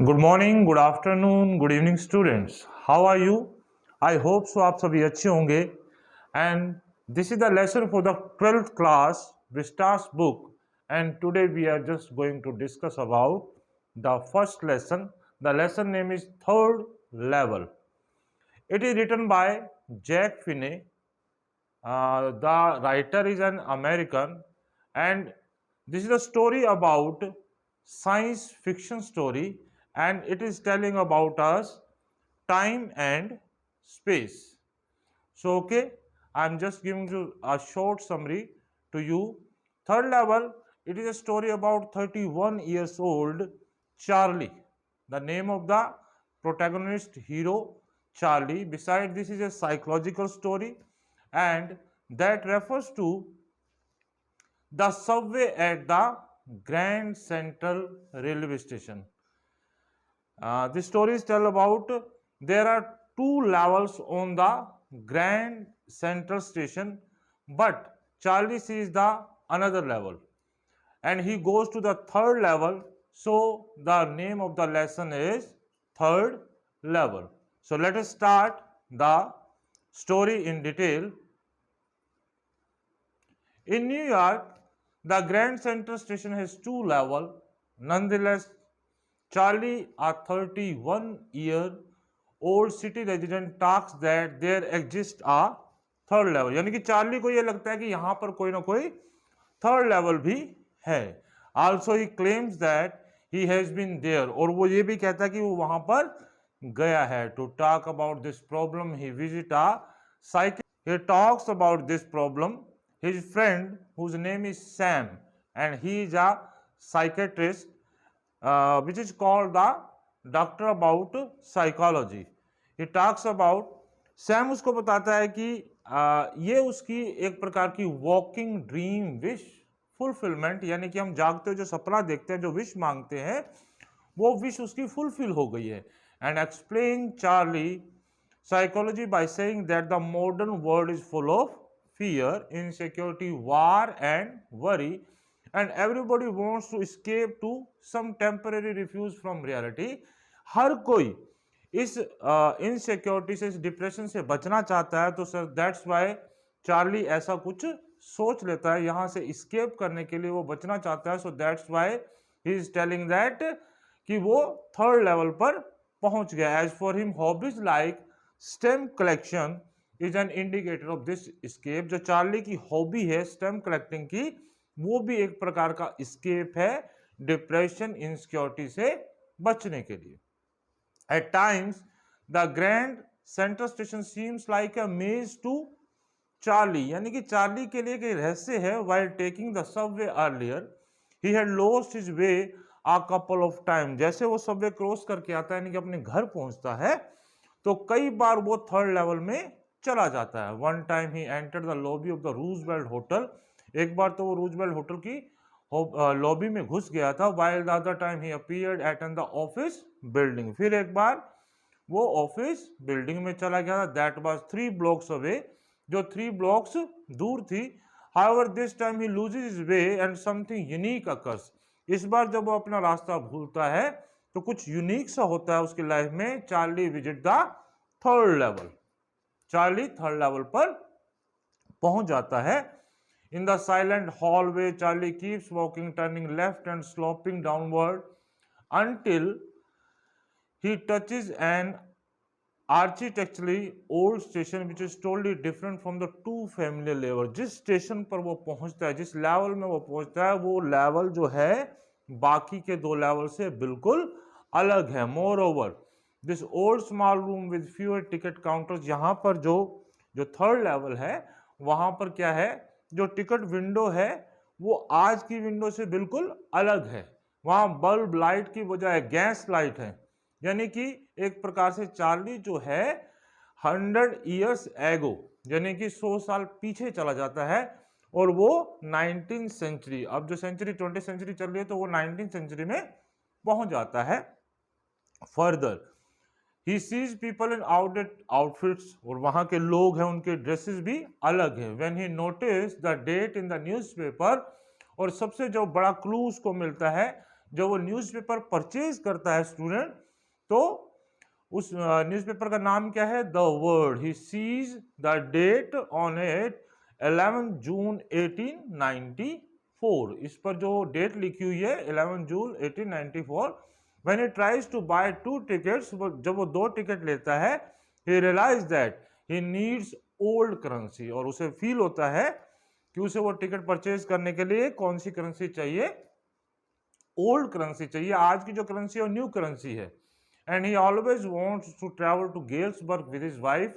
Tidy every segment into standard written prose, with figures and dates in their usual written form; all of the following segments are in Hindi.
Good morning, good afternoon, good evening students. How are you? I hope so आप सभी अच्छे होंगे. And this is the lesson for the 12th class Vistas book. And today we are just going to discuss about the first lesson. The lesson name is third level. It is written by Jack Finney. The writer is an American, and this is a story about science fiction story, and it is telling about us time and space. So, okay, I'm just giving you a short summary to you. Third level, it is a story about 31 years old Charlie. The name of the protagonist hero Charlie. Beside this is a psychological story, and that refers to the subway at the Grand Central Railway Station. This story is tell about there are two levels on the Grand Central Station, but Charlie sees the another level, and he goes to the third level. So the name of the lesson is third level. So let us start the story in detail. In New York, the Grand Central Station has two levels. Nonetheless, Charlie, a 31-year-old city resident, talks that there exists a third level. यानी कि चार्ली को ये लगता है कि यहाँ पर कोई ना कोई थर्ड लेवल भी है. Also he claims that he has been there. और वो ये भी कहता है कि वो वहां पर गया है. To talk about this problem, he visit a psychiatrist. He talks about this problem. His friend, whose name is Sam, and he is a psychiatrist, which is called the doctor about psychology. He talks about Sam उसको बताता है कि ये उसकी एक प्रकार की वॉकिंग ड्रीम विश फुलफिलमेंट, यानी कि हम जागते हुए जो सपना देखते हैं, जो विश मांगते हैं, वो विश उसकी फुलफिल हो गई है. And explain Charlie psychology by saying that the modern world is full of fear, insecurity, war and worry, and everybody wants to escape to some temporary refuge from reality. हर कोई इस इनसिक्योरिटी से, इस डिप्रेशन से बचना चाहता है. तो सर दैट्स वाई चार्ली ऐसा कुछ सोच लेता है, यहाँ से escape करने के लिए वो बचना चाहता है. So that's why he is telling that कि वो थर्ड लेवल पर पहुंच गया. As for him hobbies like stamp collection is an indicator of this escape. जो चार्ली की हॉबी है स्टेम कलेक्टिंग की, वो भी एक प्रकार का escape है डिप्रेशन, इनसिक्योरिटी से बचने के लिए. At times, the Grand Central Station seems like a maze to Charlie. यानी कि चार्ली के लिए एक रहस्य है. While taking the subway earlier, he had lost his way a couple of times. जैसे वो सबवे क्रॉस करके आता है, यानी कि अपने घर पहुंचता है, तो कई बार वो थर्ड लेवल में चला जाता है. One time he entered the lobby of the Roosevelt Hotel. एक बार तो वो रूजवेल्ट होटल की लॉबी में घुस गया था. While the other time he appeared at the office building. फिर एक बार वो ऑफिस बिल्डिंग में चला गया था. That was 3 blocks away, जो 3 blocks दूर थी. However, this time he loses his way and something unique occurs. इस बार जब वो अपना रास्ता भूलता है तो कुछ यूनिक सा होता है उसकी लाइफ में. Charlie visit the third level. Charlie third level पर पहुंच जाता है. In the silent hallway, Charlie keeps walking, turning left and sloping downward until he touches an architecturally old station which is totally different from the two familiar levels. जिस स्टेशन पर वो पहुंचता है, जिस लेवल में वो पहुंचता है, वो लेवल जो है बाकी के दो लेवल से बिल्कुल अलग है. Moreover, this old small room with fewer ticket counters, यहाँ पर जो थर्ड लेवल है, वहां पर क्या है, जो टिकट विंडो है वो आज की विंडो से बिल्कुल अलग है. वहां बल्ब लाइट की बजाय गैस लाइट है. यानी कि एक प्रकार से चार्ली जो है 100 years ago, यानी कि 100 साल पीछे चला जाता है, और वो 19th सेंचुरी, अब जो सेंचुरी 20th सेंचुरी चल रही है, तो वो 19th सेंचुरी में पहुंच जाता है. Further He sees people in outfits, और वहां के लोग हैं, उनके ड्रेसेस भी अलग है. When he noticed the date in the newspaper, और सबसे जो बड़ा क्लू उसको मिलता है, जब वो न्यूज़पेपर परचेज करता है स्टूडेंट, तो उस न्यूज़पेपर का नाम क्या है? The world. He sees the date on it 11 June 1894। इस पर जो डेट लिखी हुई है 11 June 1894। When he tries to buy 2 tickets, जब वो 2 टिकट लेता है, he realise that he needs old currency, और उसे फील होता है कि उसे वो टिकट परचेज करने के लिए कौन सी करेंसी चाहिए? ओल्ड करेंसी चाहिए। आज की जो करेंसी है न्यू करेंसी है। And he always wants to travel to Galesburg with his wife,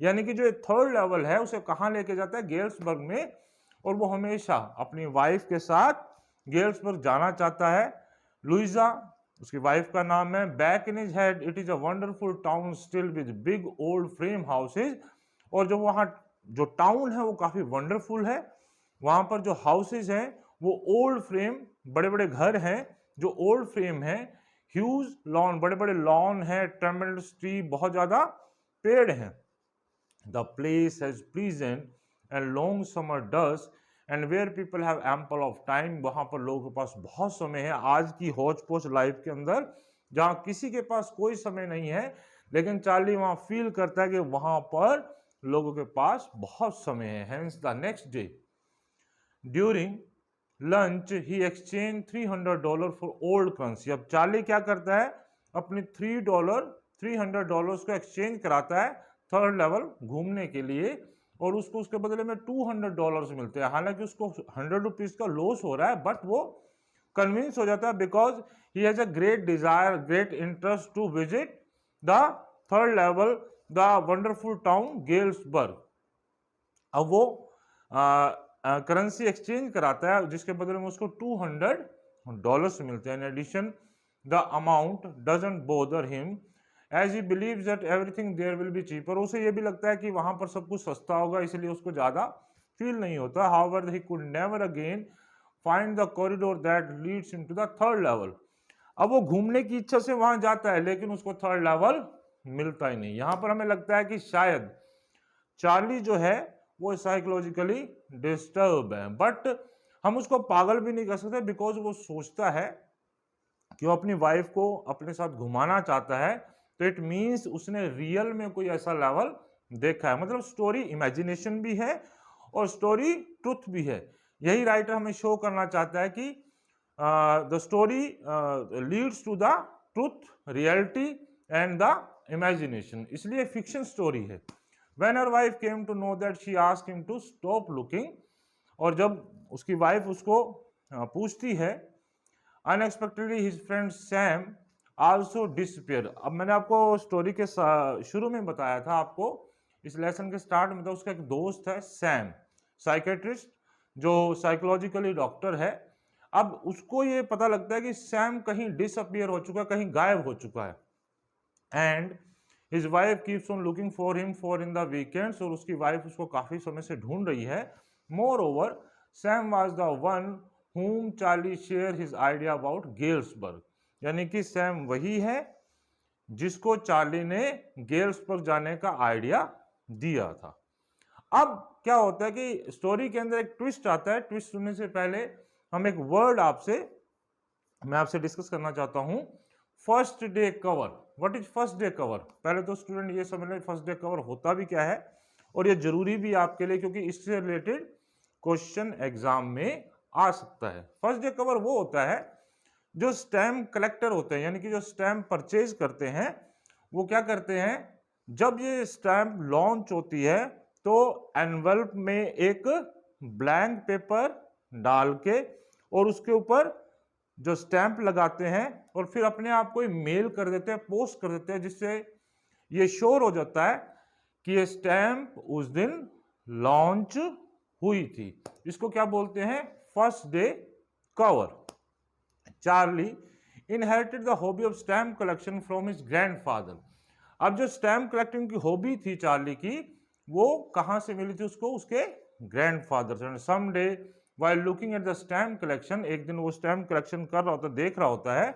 यानी कि जो थर्ड लेवल है उसे कहाँ लेके जाता है? गेल्सबर्ग में, और वो हमेशा अपनी वाइफ के साथ गेल्सबर्ग जाना चाहता है। लुइजा उसकी वाइफ का नाम है। Back in his head it is a wonderful town still with big old frame houses, और जो वहाँ जो टाउन है वो काफी वंडरफुल है। वहां पर जो हाउसेज हैं वो ओल्ड फ्रेम, बड़े बड़े घर हैं जो ओल्ड फ्रेम है। ह्यूज लॉन, बड़े बड़े लॉन है। ट्रेमेंडस ट्री, बहुत ज्यादा पेड़ हैं। The place has pleasant and long summer dust and where people have ample of time, वहां पर लोगों के पास बहुत समय है। आज की हौच पौच लाइफ के अंदर जहां किसी के पास कोई समय नहीं है, लेकिन चार्ली वहां फील करता है कि वहां पर लोगों के पास बहुत समय है। Hence the next day during lunch he exchange $300 for old currency. अब चार्ली क्या करता है? अपनी $300 को एक्सचेंज कराता है थर्ड लेवल घूमने के लिए, और उसको उसके बदले में $200 मिलते हैं। हालांकि उसको 100 रुपीज का लॉस हो रहा है, बट वो कन्विंस हो जाता है because he has a great desire, great interest to visit the third level, the wonderful town Galesburg. अब वो करेंसी एक्सचेंज कराता है जिसके बदले में उसको $200 मिलते हैं। In addition the amount doesn't bother him as he believes that everything there will be cheaper. उसे ये भी लगता है कि वहां पर सब कुछ सस्ता होगा, इसलिए उसको ज्यादा फील नहीं होता। However he could never again find the corridor that leads into the third level. अब वो घूमने की इच्छा से वहां जाता है, लेकिन उसको थर्ड लेवल मिलता ही नहीं। यहां पर हमें लगता है कि शायद चार्ली जो है वो साइकोलॉजिकली डिस्टर्ब है, बट हम उसको पागल भी नहीं कर सकते बिकॉज वो सोचता है कि वो अपनी वाइफ को अपने साथ घुमाना चाहता है, तो इट मीन्स उसने रियल में कोई ऐसा लेवल देखा है। मतलब स्टोरी इमेजिनेशन भी है और स्टोरी ट्रुथ भी है। यही राइटर हमें शो करना चाहता है कि the story leads to the truth, reality and the imagination, इसलिए फिक्शन स्टोरी है। When her wife came to know that, she asked him to stop looking, और जब उसकी वाइफ उसको पूछती है, unexpectedly his friend Sam also disappeared। अब मैंने आपको स्टोरी के शुरू में बताया था, आपको इस लेसन के स्टार्ट में था, उसका एक दोस्त है सैम, साइकेट्रिस्ट जो साइकोलॉजिकली डॉक्टर है। अब उसको ये पता लगता है कि सैम कहीं डिसअपियर हो चुका है, कहीं गायब हो चुका है। And His wife keeps on looking for him for in the weekends, और उसकी वाइफ उसको काफी समय से ढूंढ रही है। Moreover, Sam was the one whom Charlie shared his idea about Galesburg, यानी कि सैम वही है जिसको चार्ली ने गेल्सबर्ग जाने का आइडिया दिया था। अब क्या होता है कि स्टोरी के अंदर एक ट्विस्ट आता है। ट्विस्ट सुनने से पहले हम एक वर्ड मैं आपसे डिस्कस करना चाहता हूं, first day cover. What is first day cover? पहले तो स्टूडेंट ये समझ लें फर्स्ट डे कवर होता भी क्या है, और ये जरूरी भी आपके लिए, क्योंकि इससे रिलेटेड क्वेश्चन एग्जाम में आ सकता है। फर्स्ट डे कवर वो होता है जो स्टैम्प कलेक्टर होते हैं, यानी कि जो स्टैम्प परचेज करते हैं, वो क्या करते हैं, जब ये स्टैम्प लॉन्च होती है तो एनवल्प में एक ब्लैंक पेपर डाल के और उसके ऊपर जो स्टैंप लगाते हैं और फिर अपने आप को मेल कर देते हैं, पोस्ट कर देते हैं, जिससे ये श्योर हो जाता है कि ये स्टैंप उस दिन लॉन्च हुई थी। इसको क्या बोलते हैं? First day cover. Charlie inherited the hobby of stamp collection from his grandfather. अब जो स्टैम्प कलेक्टिंग की हॉबी थी चार्ली की, वो कहां से मिली थी उसको? उसके ग्रैंडफादर से। Some day while looking at the stamp collection, एक दिन वो स्टैम्प कलेक्शन कर रहा होता, देख रहा होता है,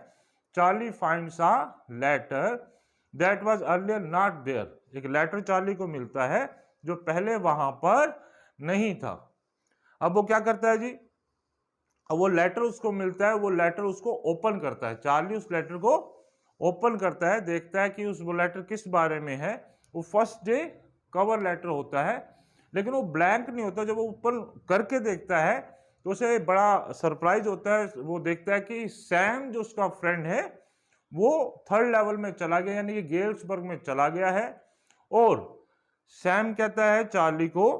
Charlie finds a letter that was earlier not there। एक लेटर चार्ली को मिलता है जो पहले वहां पर नहीं था। अब वो क्या करता है जी? अब वो लेटर उसको मिलता है, वो लेटर उसको ओपन करता है, चार्ली उस लेटर को ओपन करता है, देखता है कि उस वो लेटर किस बारे में है। वो फर्स्ट डे कवर लेटर होता है, लेकिन वो ब्लैंक नहीं होता। जब वो ओपन करके देखता है तो उसे बड़ा सरप्राइज होता है। वो देखता है कि सैम जो उसका फ्रेंड है वो 3rd लेवल में चला गया, यानी कि गेल्सबर्ग में चला गया है। और सैम कहता है चार्ली को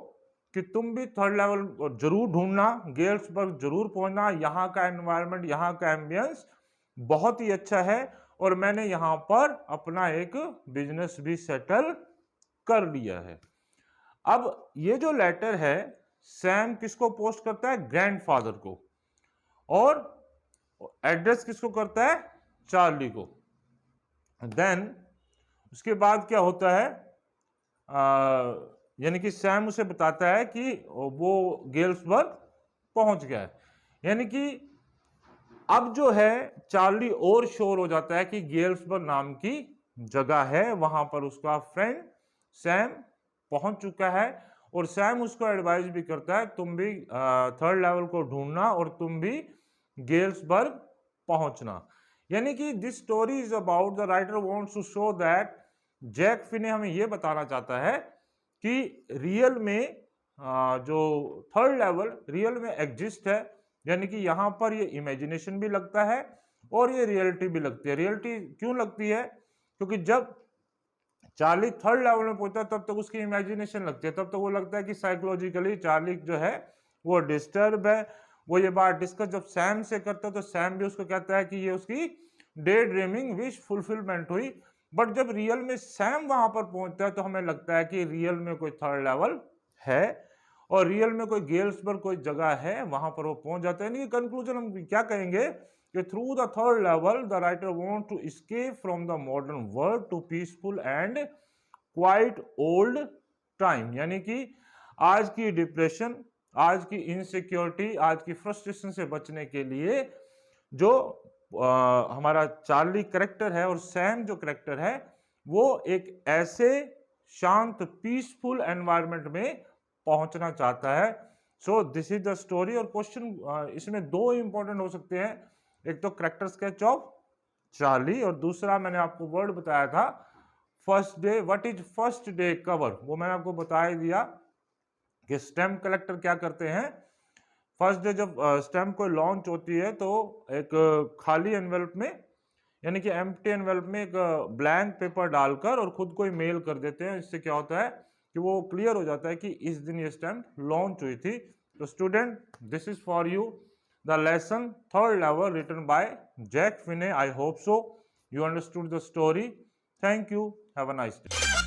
कि तुम भी 3rd लेवल जरूर ढूंढना, गेल्सबर्ग जरूर पहुंचना, यहाँ का एनवायरनमेंट, यहाँ का एम्बियंस बहुत ही अच्छा है और मैंने यहाँ पर अपना एक बिजनेस भी सेटल कर लिया है। अब ये जो लेटर है सैम किसको पोस्ट करता है? ग्रैंडफादर को। और एड्रेस किसको करता है? चार्ली को। देन उसके बाद क्या होता है, यानी कि सैम उसे बताता है कि वो गेल्सबर्ग पहुंच गया है। यानी कि अब जो है चार्ली और श्योर हो जाता है कि गेल्सबर्ग नाम की जगह है, वहां पर उसका फ्रेंड सैम पहुंच चुका है। और सैम उसको एडवाइस भी करता है तुम भी 3rd लेवल को ढूंढना और तुम भी गेल्सबर्ग पहुंचना। यानी कि this story is about the writer wants to show that Jack Finney हमें यह बताना चाहता है कि रियल में जो 3rd लेवल रियल में एग्जिस्ट है। यानी कि यहां पर ये इमेजिनेशन भी लगता है और ये रियलिटी भी लगती है। रियलिटी क्यों लगती है? क्योंकि जब चार्ली 3rd लेवल में पहुंचता है तब तक उसकी इमेजिनेशन लगती है, तब तक वो लगता है कि साइकोलॉजिकली चार्ली जो है वो डिस्टर्ब है। वो ये बात डिस्कस जब सैम से करता है तो सैम भी उसको कहता है कि ये उसकी डे ड्रीमिंग विश फुलफिलमेंट हुई। बट जब रियल में सैम वहां पर पहुंचता है तो हमें लगता है कि रियल में कोई 3rd लेवल है और रियल में कोई गेल्सबर्ग कोई जगह है, वहां पर वो पहुंच जाता है। नहीं, कंक्लूजन हम क्या कहेंगे कि through the 3rd level the writer want to escape from the modern world to peaceful and quiet old time. यानी कि आज की डिप्रेशन, आज की इनसिक्योरिटी, आज की फ्रस्ट्रेशन से बचने के लिए जो हमारा चार्ली करेक्टर है और सैम जो करेक्टर है वो एक ऐसे शांत पीसफुल एनवायरनमेंट में पहुंचना चाहता है। So this is the story. और क्वेश्चन इसमें 2 इंपॉर्टेंट हो सकते हैं, एक तो करेक्टर स्केच ऑफ चार्ली और दूसरा मैंने आपको वर्ड बताया था first day. What is first day cover? वो मैंने आपको बता ही दिया कि स्टैम्प कलेक्टर क्या करते हैं। फर्स्ट डे जब स्टैम्प कोई लॉन्च होती है तो एक खाली एनवेलप में, यानी कि एम्प्टी एनवेलप में एक ब्लैंक पेपर डालकर और खुद को ही मेल कर देते हैं। इससे क्या होता है कि वो क्लियर हो जाता है कि इस दिन ये स्टैम्प लॉन्च हुई थी। तो student, this is for you the lesson 3rd level written by Jack Finney. I hope so you understood the story. Thank you. Have a nice day.